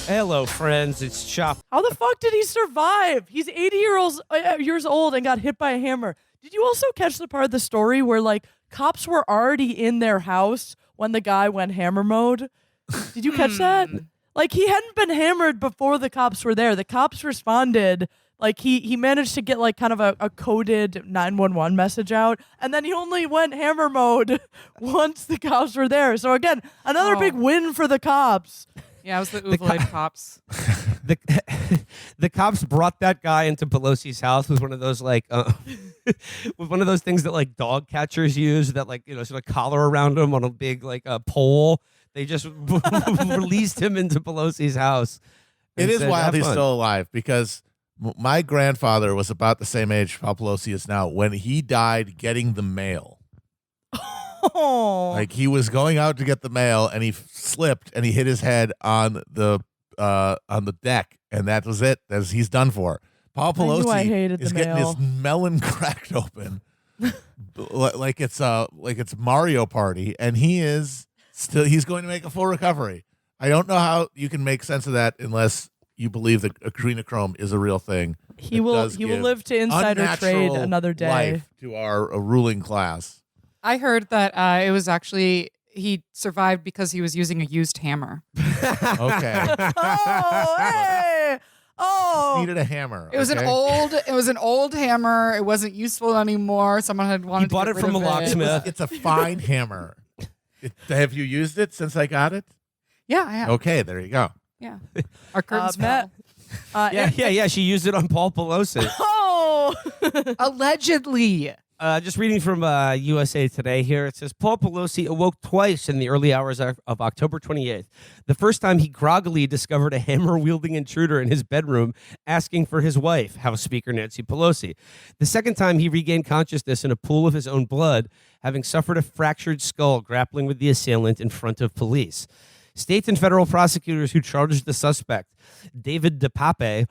Hello, friends. It's Chapo. How the fuck did he survive? He's 80 years old and got hit by a hammer. Did you also catch the part of the story where like cops were already in their house when the guy went hammer mode? Did you catch that? Like he hadn't been hammered before the cops were there. The cops responded. Like he managed to get like kind of a coded 911 message out, and then he only went hammer mode once the cops were there. So again, another big win for the cops. Yeah, it was the Ovoid cops. The cops brought that guy into Pelosi's house with one of those like with one of those things that like dog catchers use that like sort of collar around him on a big like pole. They just released him into Pelosi's house. It is said, wild he's fun. still alive because my grandfather was about the same age Paul Pelosi is now when he died getting the mail. Oh. Like he was going out to get the mail and he slipped and he hit his head on the deck and that was it. He's done for. Paul Pelosi I hated is the getting mail. his melon cracked open like it's Mario Party, and he's going to make a full recovery. I don't know how you can make sense of that unless you believe that adrenochrome is a real thing. He will live to insider trade unnatural another day. life to our ruling class. I heard that it was actually he survived because he was using a used hammer. Okay. Oh, hey! Oh, Needed a hammer. It was an old hammer. It wasn't useful anymore. Someone had wanted bought to it get from rid a of locksmith. It's a fine hammer. Have you used it since I got it? Yeah, I have. Okay, there you go. Yeah. Our curtains Matt. fell. Yeah. She used it on Paul Pelosi. Oh, Allegedly. Just reading from USA Today here. It says, Paul Pelosi awoke twice in the early hours of October 28th. The first time he groggily discovered a hammer-wielding intruder in his bedroom asking for his wife, House Speaker Nancy Pelosi. The second time he regained consciousness in a pool of his own blood, having suffered a fractured skull grappling with the assailant in front of police. State and federal prosecutors who charged the suspect, David DePepe,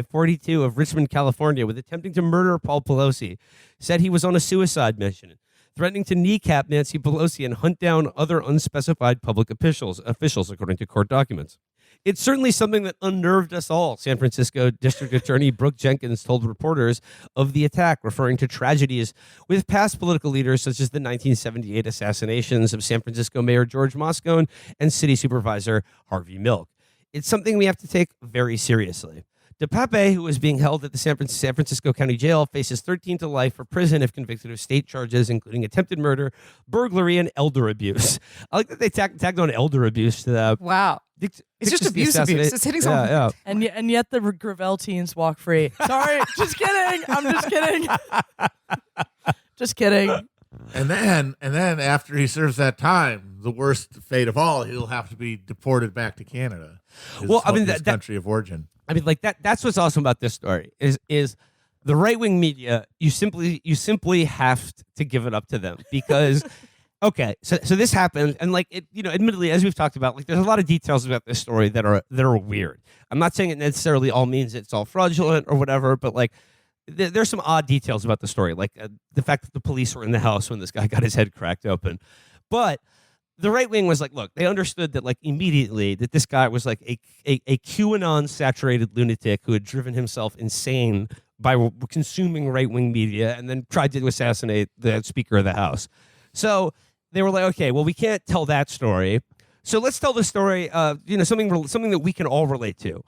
42, of Richmond, California, with attempting to murder Paul Pelosi, said he was on a suicide mission, threatening to kneecap Nancy Pelosi and hunt down other unspecified public officials, according to court documents. It's certainly something that unnerved us all, San Francisco District Attorney Brooke Jenkins told reporters of the attack, referring to tragedies with past political leaders such as the 1978 assassinations of San Francisco Mayor George Moscone and City Supervisor Harvey Milk. It's something we have to take very seriously. DePepe, who is being held at the San Francisco County Jail, faces 13 to life for prison if convicted of state charges, including attempted murder, burglary, and elder abuse. I like that they tagged on elder abuse to that. Wow. It's just abuse. It's hitting someone. Yeah. and yet the Gravel teens walk free. Sorry, just kidding. I'm just kidding. Just kidding. And then after he serves that time, the worst fate of all, he'll have to be deported back to Canada. His country of origin. I mean, like that's what's awesome about this story is the right-wing media, you simply have to give it up to them because okay, so this happened, and like it, admittedly, as we've talked about, like there's a lot of details about this story that are weird. I'm not saying it necessarily all means it's all fraudulent or whatever, but like there's some odd details about the story, like the fact that the police were in the house when this guy got his head cracked open. But the right wing was like, look, they understood that like immediately that this guy was like a QAnon saturated lunatic who had driven himself insane by consuming right wing media and then tried to assassinate the Speaker of the House. So they were like, okay, well, we can't tell that story. So let's tell the story of, something that we can all relate to.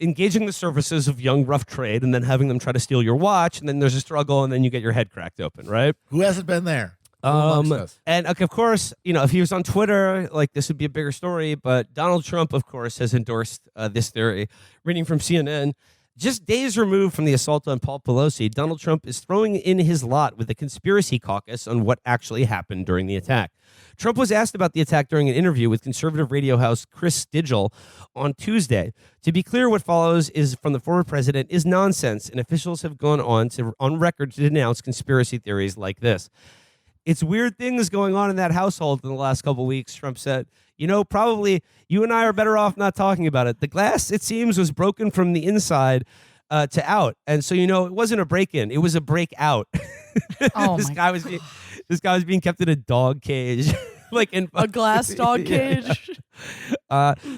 Engaging the services of young rough trade and then having them try to steal your watch. And then there's a struggle and then you get your head cracked open, right? Who hasn't been there? Amongst us? And of course, if he was on Twitter, like this would be a bigger story. But Donald Trump, of course, has endorsed this theory. Reading from CNN, just days removed from the assault on Paul Pelosi, Donald Trump is throwing in his lot with the conspiracy caucus on what actually happened during the attack. Trump was asked about the attack during an interview with conservative radio host Chris Stigall on Tuesday. To be clear, what follows is from the former president is nonsense, and officials have gone on record to denounce conspiracy theories like this. It's weird things going on in that household in the last couple of weeks, Trump said. Probably you and I are better off not talking about it. The glass, it seems, was broken from the inside to out. And so, it wasn't a break-in. It was a break-out. Oh, this guy was being kept in a dog cage. Like in A glass dog cage.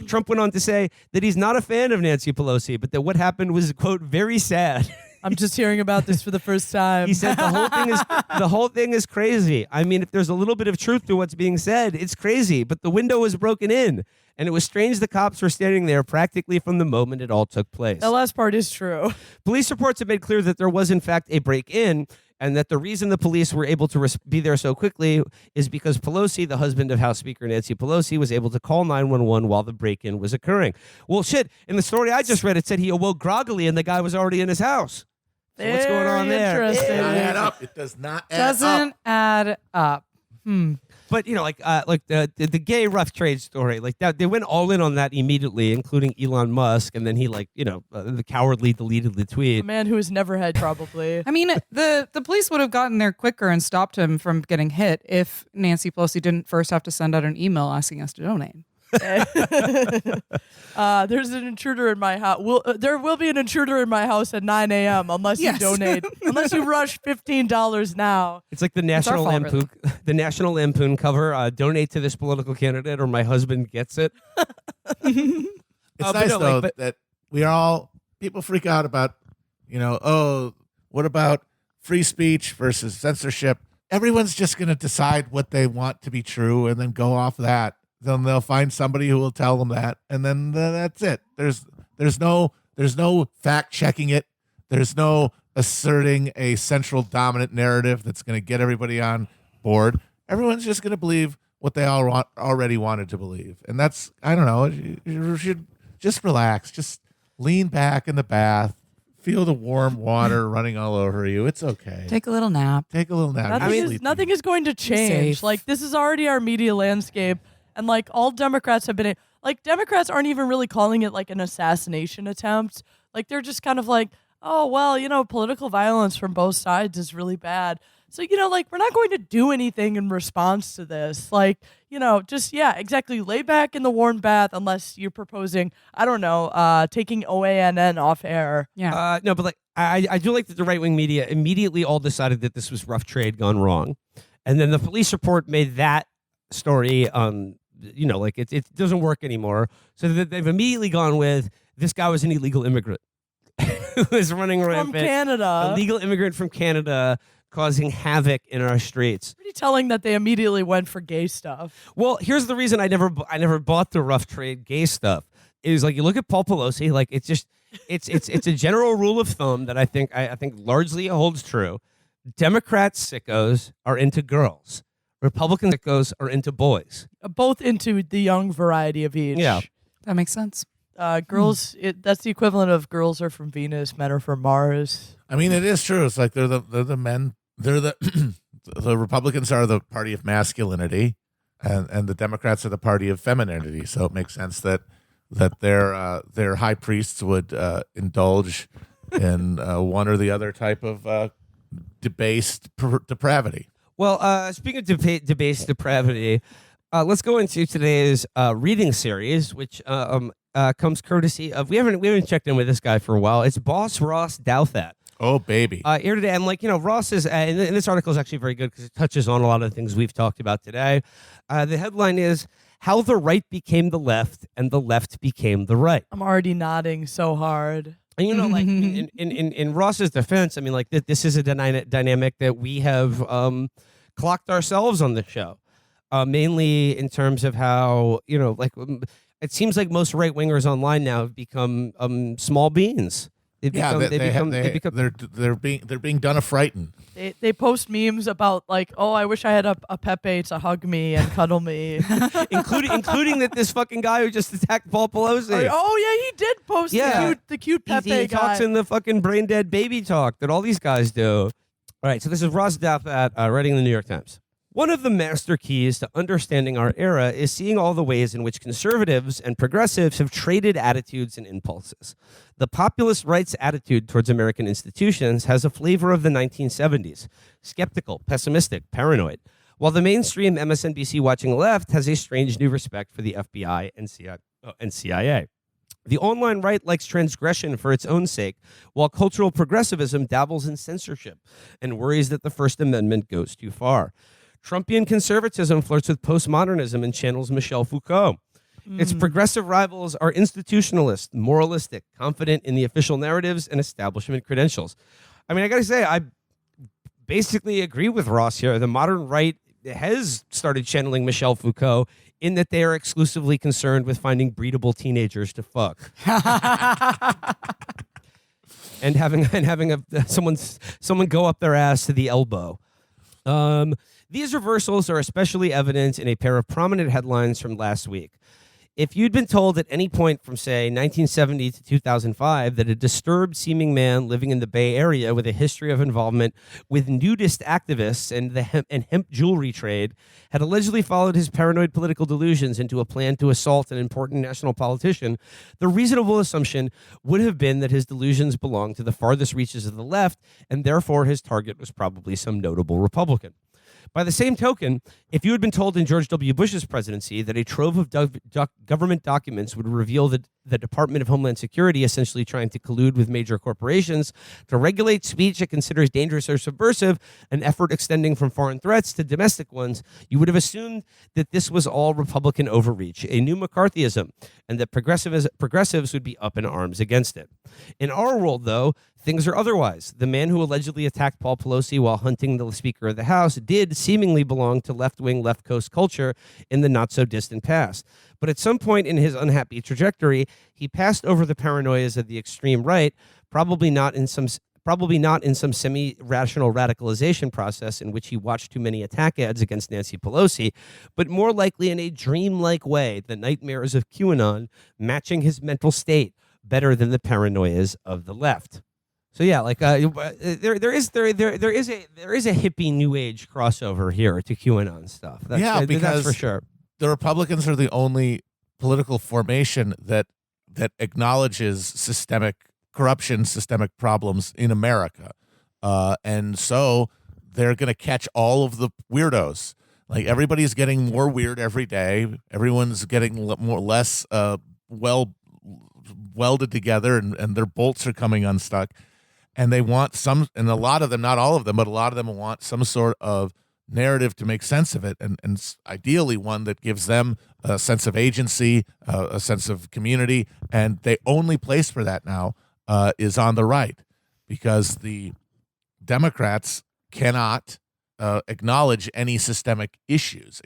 Trump went on to say that he's not a fan of Nancy Pelosi, but that what happened was, quote, very sad. I'm just hearing about this for the first time. He said the whole thing is crazy. I mean, if there's a little bit of truth to what's being said, it's crazy. But the window was broken in, and it was strange the cops were standing there practically from the moment it all took place. The last part is true. Police reports have made clear that there was in fact a break-in, and that the reason the police were able to be there so quickly is because Pelosi, the husband of House Speaker Nancy Pelosi, was able to call 911 while the break-in was occurring. Well, shit, in the story I just read, it said he awoke groggily and the guy was already in his house. So what's going on there? It does Interesting. not add up. It does not add Doesn't up. add up. But like the gay rough trade story, like that, they went all in on that immediately, including Elon Musk, and then he the cowardly deleted the A tweet. man who has never had probably. I mean, the police would have gotten there quicker and stopped him from getting hit if Nancy Pelosi didn't first have to send out an email asking us to donate. There's an intruder in my house. There will be an intruder in my house at 9 a.m. unless Yes. you donate. Unless you rush $15 now. It's like the our National fault, Lampoon, really. the National Lampoon cover. Donate to this political candidate, or my husband gets it. It's but nice no, though like, that we are all people freak out about, what about free speech versus censorship? Everyone's just going to decide what they want to be true and then go off that. Then they'll find somebody who will tell them that, and then that's it. There's no fact checking it. There's no asserting a central dominant narrative that's going to get everybody on board. Everyone's just going to believe what they already wanted to believe, and that's, I don't know. You should just relax, just lean back in the bath, feel the warm water running all over you. It's okay. Take a little nap. Take a little nap. Nothing is going to change. safe. Like, this is already our media landscape. And like all Democrats have been, like Democrats aren't even really calling it like an assassination attempt. Like they're just kind of like, oh, well, political violence from both sides is really bad. So, like we're not going to do anything in response to this. Like, just, yeah, exactly. Lay back in the warm bath unless you're proposing, I don't know, taking OANN off air. Yeah. No, but like I do like that the right-wing media immediately all decided that this was rough trade gone wrong. And then the police report made that story it doesn't work anymore. So that they've immediately gone with this guy was an illegal immigrant who was running From rampant. Canada. A legal immigrant from Canada causing havoc in our streets. Pretty telling that they immediately went for gay stuff. Well, here's the reason I never bought the rough trade gay stuff. Is like you look at Paul Pelosi, like it's a general rule of thumb that I think largely holds true. Democrats sickos are into girls. Republican sickos are into boys. Both into the young variety of each. Yeah. That makes sense. Girls, that's the equivalent of girls are from Venus, men are from Mars. I mean, it is true. It's like they're the men. They're the the Republicans are the party of masculinity, and the Democrats are the party of femininity. So it makes sense that their high priests would indulge in one or the other type of debased depravity. Well, speaking of debased depravity, let's go into today's reading series, which comes courtesy of we haven't checked in with this guy for a while. It's Boss Ross Douthat. Oh, baby. Here today, and Ross is, and this article is actually very good because it touches on a lot of the things we've talked about today. The headline is How the Right Became the Left and the Left Became the Right. I'm already nodding so hard. And like in Ross's defense, I mean, like this is a dynamic that we have clocked ourselves on the show, mainly in terms of how it seems like most right wingers online now have become small beans. They're being done a frighten. They post memes about like, oh, I wish I had a Pepe to hug me and cuddle me. including that this fucking guy who just attacked Paul Pelosi. Oh yeah, he did post the cute Pepe He guy. talks in the fucking brain dead baby talk that all these guys do. All right, so this is Ross Douthat writing in the New York Times. One of the master keys to understanding our era is seeing all the ways in which conservatives and progressives have traded attitudes and impulses. The populist right's attitude towards American institutions has a flavor of the 1970s, skeptical, pessimistic, paranoid, while the mainstream MSNBC watching left has a strange new respect for the FBI and CIA. The online right likes transgression for its own sake, while cultural progressivism dabbles in censorship and worries that the First Amendment goes too far. Trumpian conservatism flirts with postmodernism and channels Michel Foucault. Its progressive rivals are institutionalist, moralistic, confident in the official narratives and establishment credentials. I mean, I got to say, I basically agree with Ross here. The modern right has started channeling Michel Foucault in that they are exclusively concerned with finding breedable teenagers to fuck. and having someone go up their ass to the elbow. These reversals are especially evident in a pair of prominent headlines from last week. If you'd been told at any point from, say, 1970 to 2005 that a disturbed-seeming man living in the Bay Area with a history of involvement with nudist activists and the hemp jewelry trade had allegedly followed his paranoid political delusions into a plan to assault an important national politician, the reasonable assumption would have been that his delusions belonged to the farthest reaches of the left, and therefore his target was probably some notable Republican. By the same token, if you had been told in George W. Bush's presidency that a trove of government documents would reveal that the Department of Homeland Security essentially trying to collude with major corporations to regulate speech it considers dangerous or subversive, an effort extending from foreign threats to domestic ones, you would have assumed that this was all Republican overreach, a new McCarthyism, and that progressives would be up in arms against it. In our world, though, things are otherwise. The man who allegedly attacked Paul Pelosi while hunting the Speaker of the House did seemingly belong to left-wing, left-coast culture in the not-so-distant past. But at some point in his unhappy trajectory, he passed over the paranoias of the extreme right, probably not in some semi-rational radicalization process in which he watched too many attack ads against Nancy Pelosi, but more likely in a dreamlike way, the nightmares of QAnon matching his mental state better than the paranoias of the left. So yeah, like there is a hippie new age crossover here to QAnon stuff. Because that's for sure. The Republicans are the only political formation that acknowledges systemic corruption, systemic problems in America, and so they're going to catch all of the weirdos. Like everybody's getting more weird every day. Everyone's getting less welded together, and their bolts are coming unstuck. And they want some, and a lot of them, not all of them, but a lot of them want some sort of narrative to make sense of it, and ideally one that gives them a sense of agency, a sense of community, and the only place for that now is on the right, because the Democrats cannot acknowledge any systemic issues.